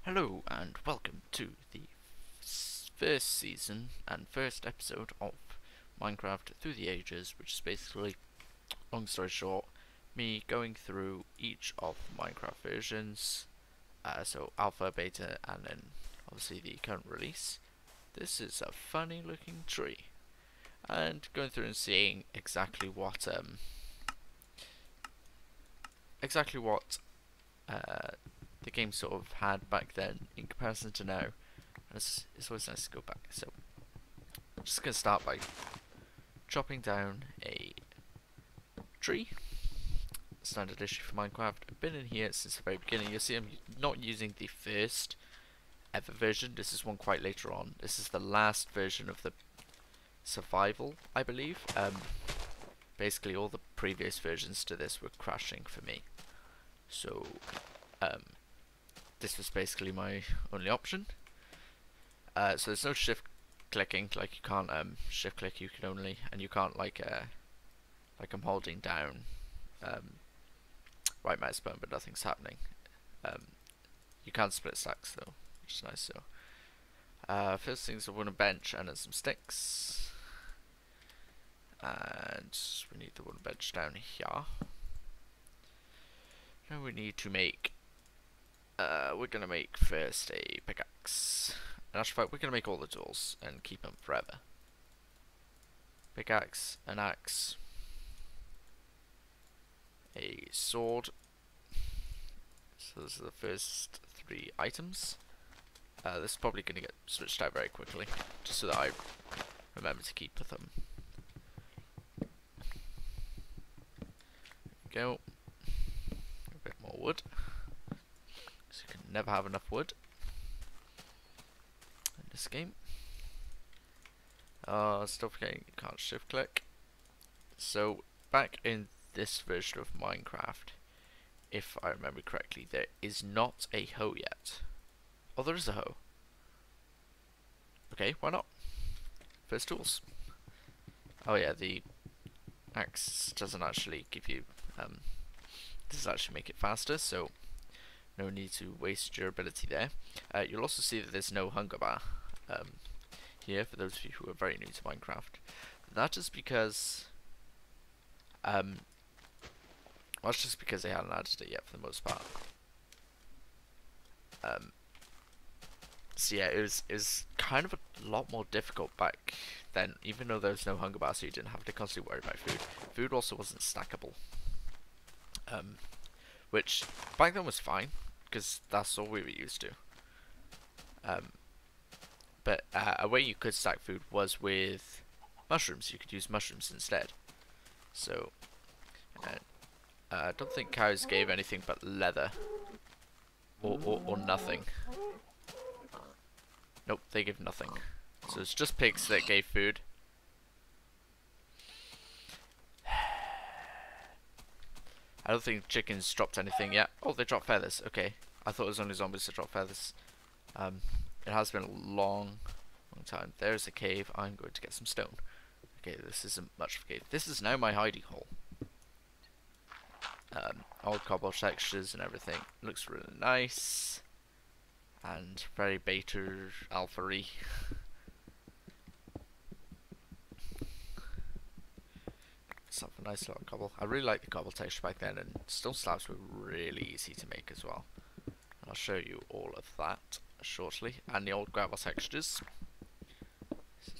Hello and welcome to the first season and first episode of Minecraft Through the Ages, which is basically, long story short, me going through each of the Minecraft versions, so alpha, beta, and then obviously the current release. This is a funny looking tree, and going through and seeing exactly what the game sort of had back then in comparison to now. It's always nice to go back. So I'm just going to start by chopping down a tree. Standard issue for Minecraft. I've been in here since the very beginning. You'll see I'm not using the first ever version. This is one quite later on. This is the last version of the survival, I believe. Basically all the previous versions to this were crashing for me. So this was basically my only option. So there's no shift clicking, like you can't shift click, you can only, and you can't like I'm holding down right mouse button but nothing's happening. You can't split stacks though, which is nice. So first thing's a wooden bench and then some sticks, and we need the wooden bench down here. Now we need to make we're gonna make first a pickaxe. In actual fact, we're gonna make all the tools and keep them forever. Pickaxe, an axe, a sword. So those are the first three items. This is probably gonna get switched out very quickly, just so that I remember to keep them. There we go. A bit more wood. So you can never have enough wood in this game. Still forgetting you can't shift click. So back in this version of Minecraft, if I remember correctly, there is not a hoe yet. Oh, there is a hoe. Okay, why not? First tools. Oh yeah, the axe doesn't actually give you does actually make it faster, so no need to waste your ability there. You'll also see that there's no hunger bar here for those of you who are very new to Minecraft. That is because well, it's just because they hadn't added it yet for the most part. So yeah, it was kind of a lot more difficult back then, even though there was no hunger bar, so you didn't have to constantly worry about food. Food also wasn't stackable, which back then was fine because that's all we were used to. But a way you could stack food was with mushrooms. You could use mushrooms instead. So I don't think cows gave anything but leather or nothing. Nope, they give nothing. So it's just pigs that gave food. I don't think chickens dropped anything yet. Oh, they dropped feathers. Okay. I thought it was only zombies that dropped feathers. It has been a long time. There's a cave. I'm going to get some stone. Okay, this isn't much of a cave. This is now my hiding hole. Old cobble textures and everything. Looks really nice. And very beta alpha-y. Something nice little cobble. I really like the cobble texture back then, and stone slabs were really easy to make as well. I'll show you all of that shortly. And the old gravel textures.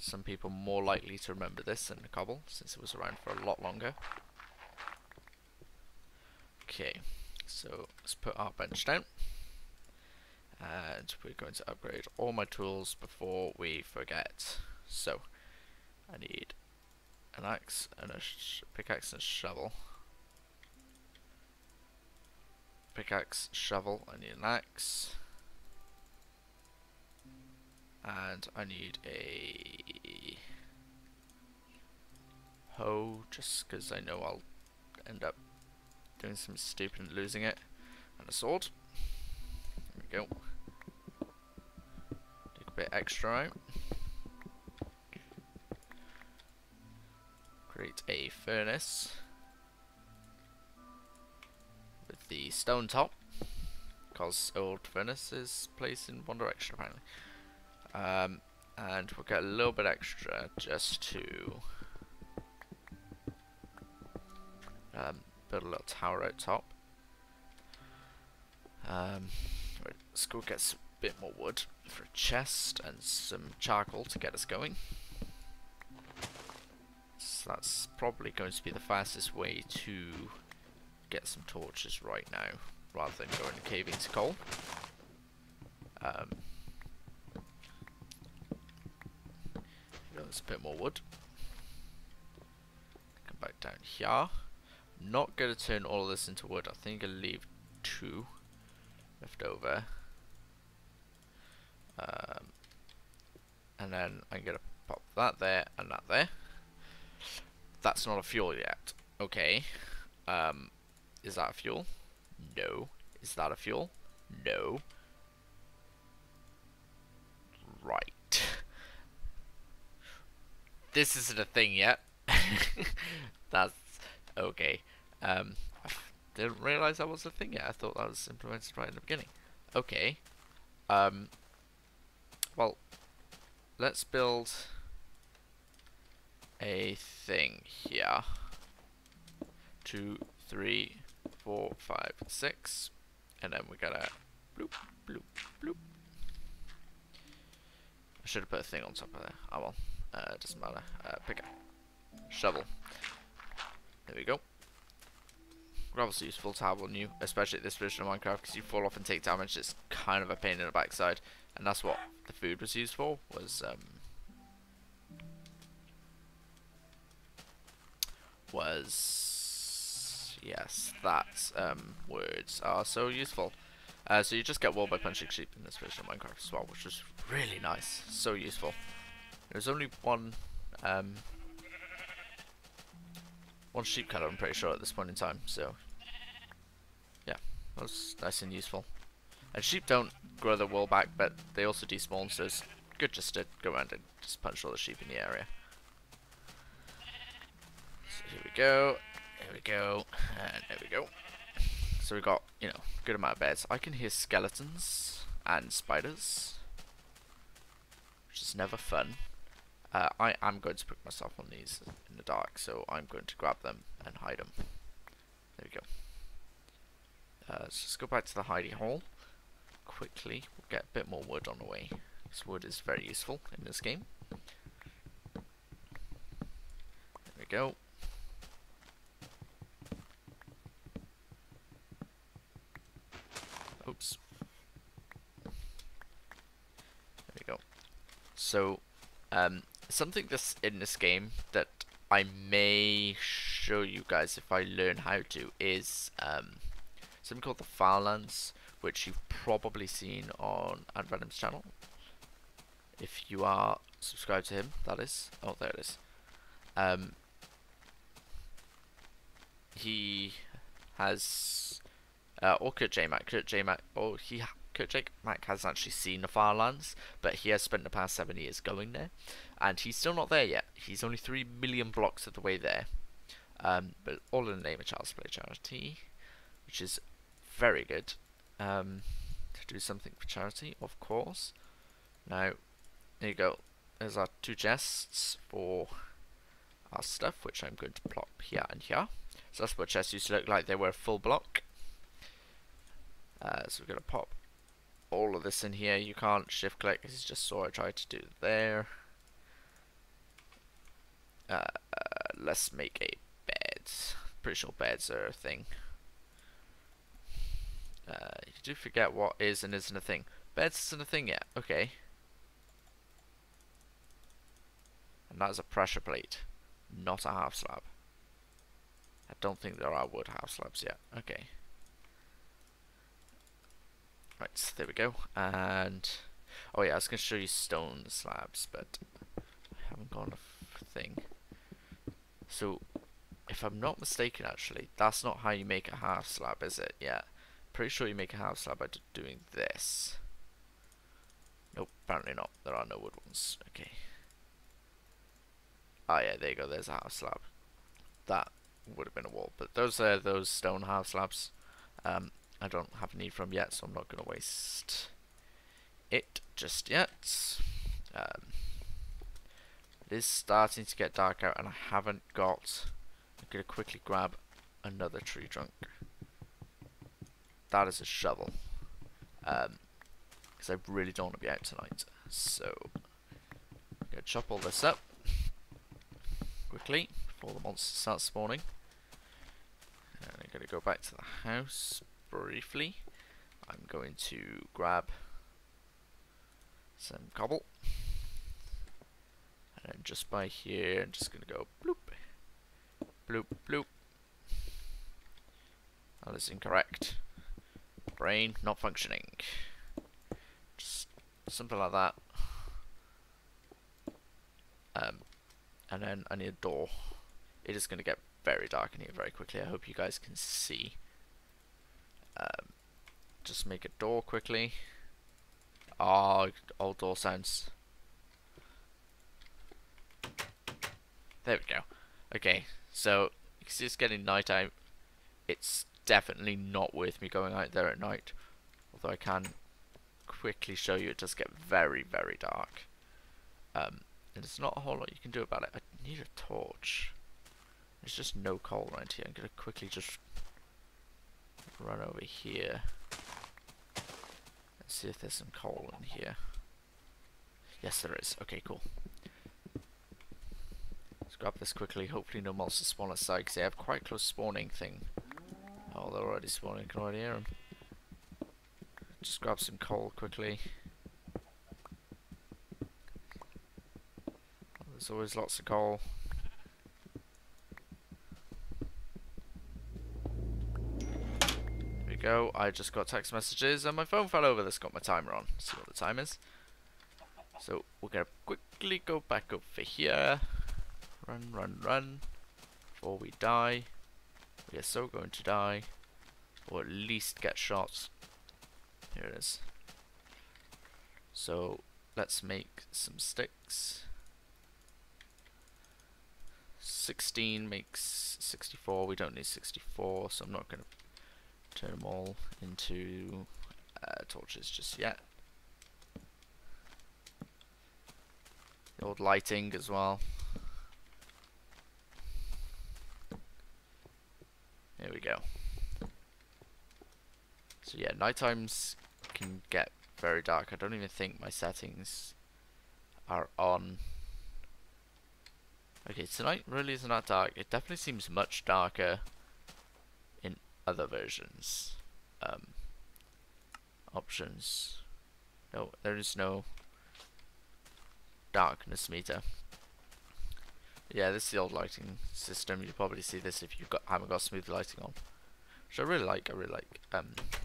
Some people more likely to remember this than the cobble, since it was around for a lot longer. Okay, so let's put our bench down. And we're going to upgrade all my tools before we forget. So, I need an axe and a pickaxe and a shovel. Pickaxe, shovel, I need an axe. And I need a hoe, just because I know I'll end up doing something stupid and losing it. And a sword. There we go. Take a bit extra out. Create a furnace with the stone top. because old furnace is placed in one direction apparently. And we'll get a little bit extra just to build a little tower out top. Right, let's go get some bit more wood for a chest and some charcoal to get us going. So that's probably going to be the fastest way to get some torches right now, rather than going caving to coal. There's a bit more wood. Come back down here. Not going to turn all of this into wood. I think I'll leave 2 left over. And then I'm going to pop that there and that there. That's not a fuel yet. Okay. Is that a fuel? No. Is that a fuel? No. Right. This isn't a thing yet. That's okay. I didn't realize that was a thing yet. I thought that was implemented right in the beginning. Okay. Well, let's build a thing here. 2, 3, 4, 5, 6, and then we gotta bloop, bloop, bloop. I should have put a thing on top of there. Oh well. Doesn't matter. Pick a shovel. There we go. Gravel's useful to have on you, especially at this version of Minecraft, because you fall off and take damage. It's kind of a pain in the backside, and that's what the food was used for. Yes, that words are so useful. So you just get wool by punching sheep in this version of Minecraft as well, which was really nice. So useful. There's only one sheep cutter, I'm pretty sure, at this point in time, so yeah, that was nice and useful. And sheep don't grow their wool back, but they also despawn, so it's good just to go around and just punch all the sheep in the area. So here we go, and there we go. So we got, you know, good amount of beds. I can hear skeletons and spiders, which is never fun. I am going to put myself on these in the dark, so I'm going to grab them and hide them. There we go. Let's just go back to the hidey hole quickly. We'll get a bit more wood on the way. This wood is very useful in this game. There we go. Oops. There we go. So, something that's in this game that I may show you guys if I learn how to is something called the Farlands, which you've probably seen on AntVenom's channel. If you are subscribed to him, that is. Oh, there it is. He has, or Kurt J Mac. Kurt J Mac has actually seen the Farlands, but he has spent the past 7 years going there, and he's still not there yet. He's only 3 million blocks of the way there, but all in the name of Child's Play charity, which is very good. To do something for charity, of course. Now, there you go. There's our 2 chests for our stuff, which I'm going to plop here and here. So that's what chests used to look like. They were a full block. So we're going to pop all of this in here. You can't shift click. This is just so I tried to do there. Let's make a bed. Pretty sure beds are a thing. You do forget what is and isn't a thing. Beds isn't a thing yet. Okay. And that is a pressure plate, not a half slab. I don't think there are wood half slabs yet. Okay. Right, there we go. And oh yeah, I was going to show you stone slabs, but I haven't got a thing. So, if I'm not mistaken, actually, that's not how you make a half slab, is it? Yeah. Pretty sure you make a half slab by doing this. Nope, apparently not. There are no wood ones. Okay. Oh yeah, there you go. There's a half slab. That would have been a wall, but those are those stone half slabs. I don't have a need for them yet, so I'm not going to waste it just yet. It is starting to get dark out, and I haven't got... I'm going to quickly grab another tree trunk. That is a shovel. Because I really don't want to be out tonight. So, I'm going to chop all this up quickly before the monster starts spawning. And I'm going to go back to the house briefly. I'm going to grab some cobble. And then just by here, I'm just going to go bloop, bloop, bloop. That is incorrect. Brain not functioning. Just something like that. And then I need a door. It is going to get very dark in here very quickly. I hope you guys can see. Just make a door quickly. Oh, old door sounds. There we go. Okay, so it's just getting night out. It's definitely not worth me going out there at night. Although I can quickly show you, it does get very, very dark. And there's not a whole lot you can do about it. I need a torch. There's just no coal around here. I'm going to quickly just run over here. Let's see if there's some coal in here. Yes, there is. Okay, cool. Let's grab this quickly. Hopefully no monsters spawn outside, because they have quite close spawning thing. Oh, they're already spawning. I can already hear them. Just grab some coal quickly. There's always lots of coal. There we go. I just got text messages and my phone fell over. That's got my timer on. Let's see what the time is. So we're gonna quickly go back over here. Run, run, run. Before we die. We are so going to die. Or at least get shot. Here it is. So let's make some sticks. 16 makes 64. We don't need 64, so I'm not going to turn them all into torches just yet. The old lighting as well. There we go. So yeah, night times can get very dark. I don't even think my settings are on. Okay, tonight really isn't that dark. It definitely seems much darker in other versions. Options. No, there is no darkness meter. Yeah, this is the old lighting system. You'll probably see this if you haven't got smooth lighting on, which I really like. I really like a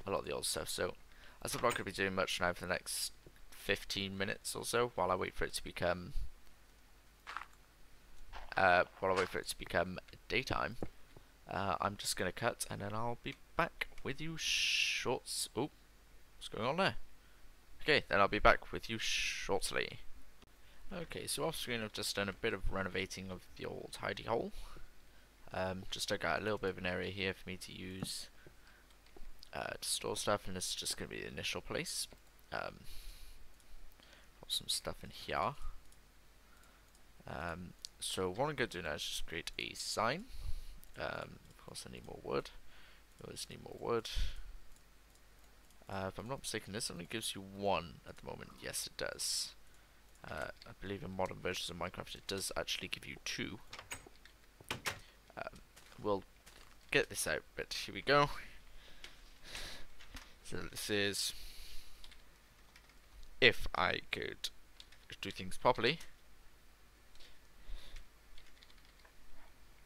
lot of the old stuff. So, as I'm not going to be doing much now for the next 15 minutes or so, while I wait for it to become daytime, I'm just going to cut, and then I'll be back with you shorts. Oh, what's going on there? Okay, then I'll be back with you shortly. Okay, so off screen I've just done a bit of renovating of the old hidey hole. Just dug out a little bit of an area here for me to use to store stuff, and this is just going to be the initial place. Got some stuff in here. So what I'm going to do now is just create a sign. Of course I need more wood. I always need more wood. If I'm not mistaken, this only gives you one at the moment. Yes, it does. I believe in modern versions of Minecraft it does actually give you two. We'll get this out, but here we go. So this is, if I could do things properly.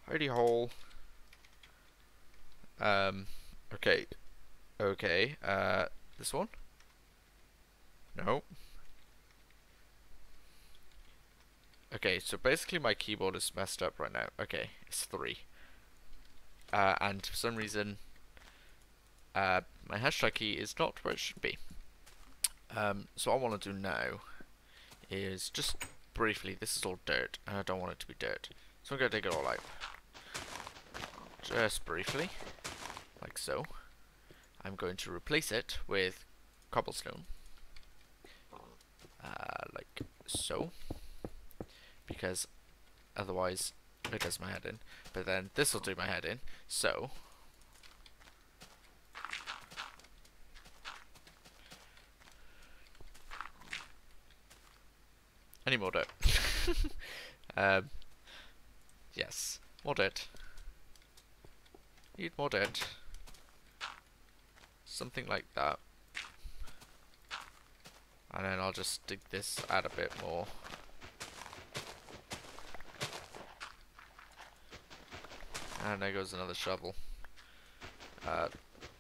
Hidey hole. Okay. Okay. This one? No. Okay, so basically my keyboard is messed up right now. Okay, it's 3. And for some reason, my hashtag key is not where it should be. So what I want to do now is just briefly, this is all dirt, and I don't want it to be dirt. So I'm going to dig it all out. Just briefly, like so. I'm going to replace it with cobblestone, like so, because otherwise it does my head in. But then this will do my head in, so I need more dirt. Yes, more dirt. Need more dirt. Something like that. And then I'll just dig this out a bit more. And there goes another shovel.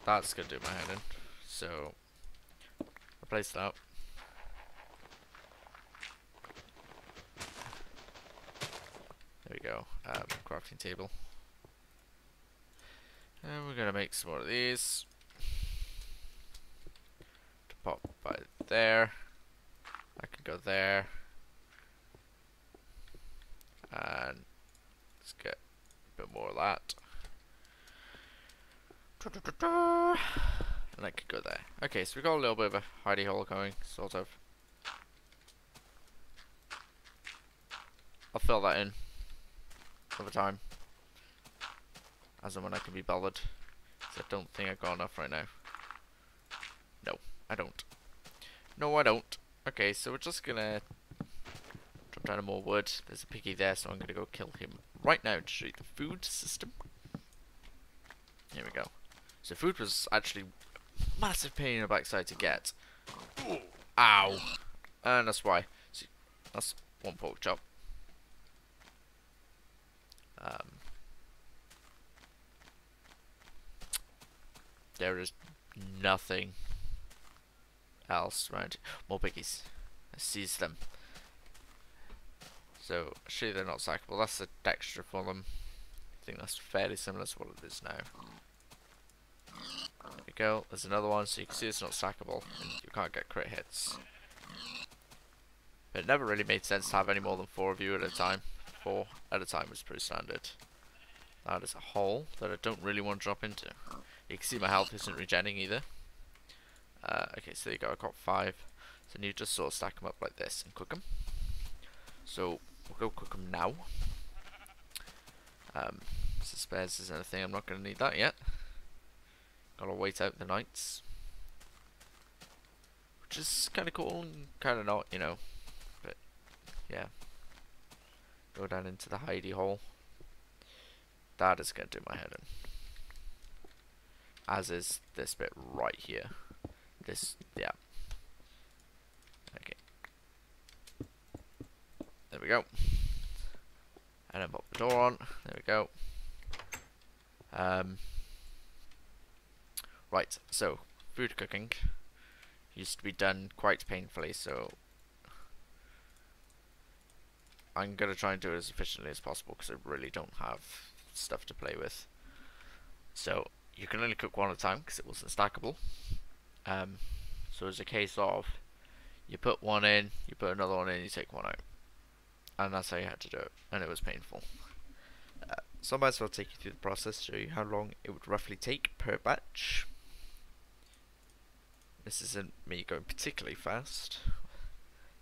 That's gonna do my head in. So, replace that. There we go. Crafting table. And we're gonna make some more of these. To pop by there. I can go there. And let's get a bit more of that. And I could go there. Okay, so we got a little bit of a hidey hole going, sort of. I'll fill that in over time, as and when I can be bothered. So I don't think I've got enough right now. No, I don't. No, I don't. Okay, so we're just gonna drop down more wood. There's a piggy there, so I'm gonna go kill him right now to show you the food system. Here we go. So food was actually a massive pain in the backside to get. Ow! And that's why. See, that's one pork chop. There is nothing else around. More piggies. I seize them. So, actually they're not stackable. That's the texture for them. I think that's fairly similar to what it is now. There we go. There's another one, so you can see it's not stackable, and you can't get crit hits. But it never really made sense to have any more than 4 of you at a time. 4 at a time was pretty standard. That is a hole that I don't really want to drop into. You can see my health isn't regenerating either. Okay, so there you go, I got 5. So you just sort of stack them up like this and cook them. So we'll go cook them now. So spares is anything, I'm not going to need that yet. Gotta wait out the nights. Which is kind of cool and kind of not, you know. But, yeah. Go down into the hidey hole. That is going to do my head in. As is this bit right here. This, yeah. Okay. There we go. And then pop the door on. There we go. Right, so food cooking used to be done quite painfully, so I'm going to try and do it as efficiently as possible because I really don't have stuff to play with. So you can only cook one at a time because it wasn't stackable. So it's a case of you put one in, you put another one in, you take one out. And that's how you had to do it, and it was painful. So I might as well take you through the process, show you how long it would roughly take per batch. This isn't me going particularly fast.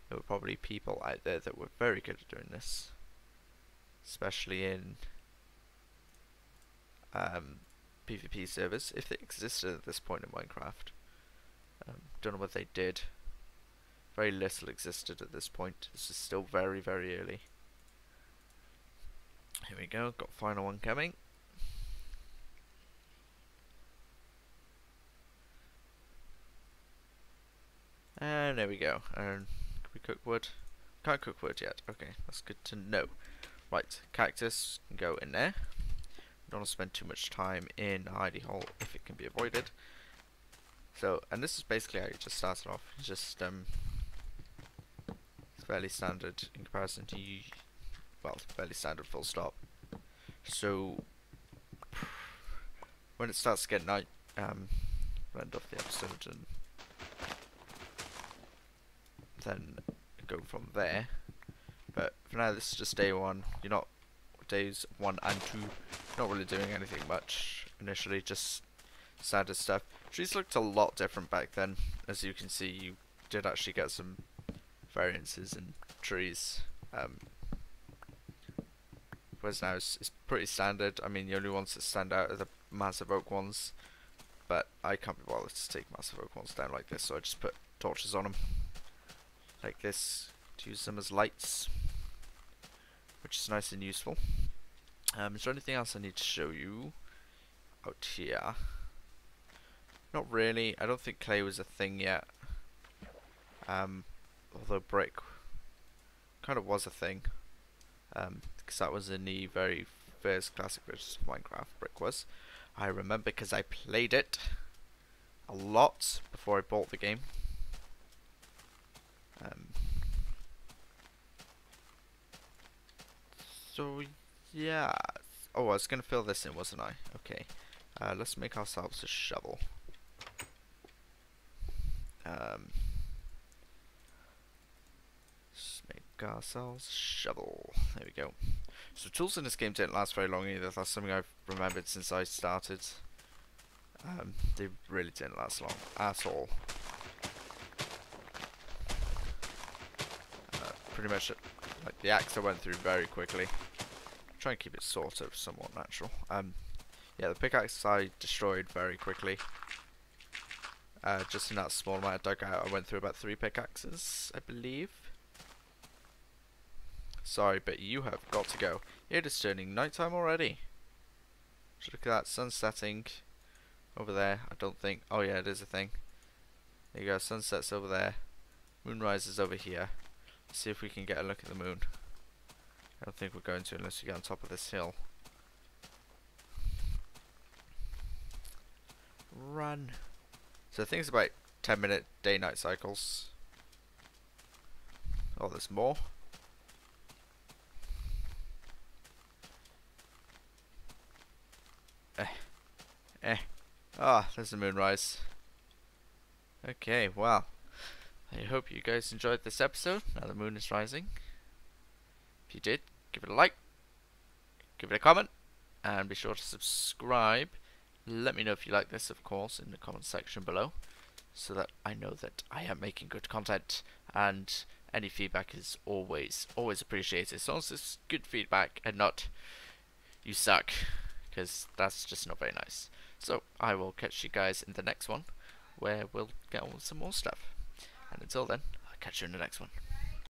There were probably people out there that were very good at doing this, especially in PvP servers, if they existed at this point in Minecraft. Don't know what they did. Very little existed at this point. This is still very, very early. Here we go, got final one coming. And there we go. And can we cook wood? Can't cook wood yet. Okay, that's good to know. Right, cactus can go in there. Don't want to spend too much time in a hidey hole if it can be avoided. So, and this is basically how you just started off. It's just it's fairly standard in comparison to well, fairly standard full stop. So when it starts to get night, end off the episode and then go from there. But for now, this is just day 1. You're not days 1 and 2. Not really doing anything much initially, just standard stuff. Trees looked a lot different back then. As you can see, you did actually get some variances in trees. Whereas now it's pretty standard. I mean, the only ones that stand out are the massive oak ones. But I can't be bothered to take massive oak ones down like this, so I just put torches on them. Like this, to use them as lights. Which is nice and useful. Is there anything else I need to show you out here? Not really. I don't think clay was a thing yet. Although brick kind of was a thing. Because that was in the very first classic version of Minecraft, brick was. I remember because I played it a lot before I bought the game. So yeah. Oh, I was gonna fill this in, wasn't I? Okay. Let's make ourselves a shovel. Let's make ourselves a shovel. There we go. So tools in this game didn't last very long either. That's something I've remembered since I started. They really didn't last long at all. Pretty much, like the axe I went through very quickly. Try and keep it sort of somewhat natural. Yeah, the pickaxe I destroyed very quickly. Just in that small amount of dugout, I went through about 3 pickaxes, I believe. Sorry, but you have got to go. It is turning nighttime already. Just look at that, sun setting over there. I don't think. Oh yeah, it is a thing. There you go. Sunset's over there. Moon rises over here. Let's see if we can get a look at the moon. I don't think we're going to unless we get on top of this hill. Run. So I think it's about 10-minute day-night cycles. Oh, there's more. Ah, there's the moonrise. Okay, well, I hope you guys enjoyed this episode. Now the moon is rising. If you did, give it a like, give it a comment, and be sure to subscribe. Let me know if you like this, of course, in the comment section below, so that I know that I am making good content, and any feedback is always appreciated, as long as it's good feedback and not you suck, because that's just not very nice. So I will catch you guys in the next one, where we'll get on with some more stuff. And until then, I'll catch you in the next one.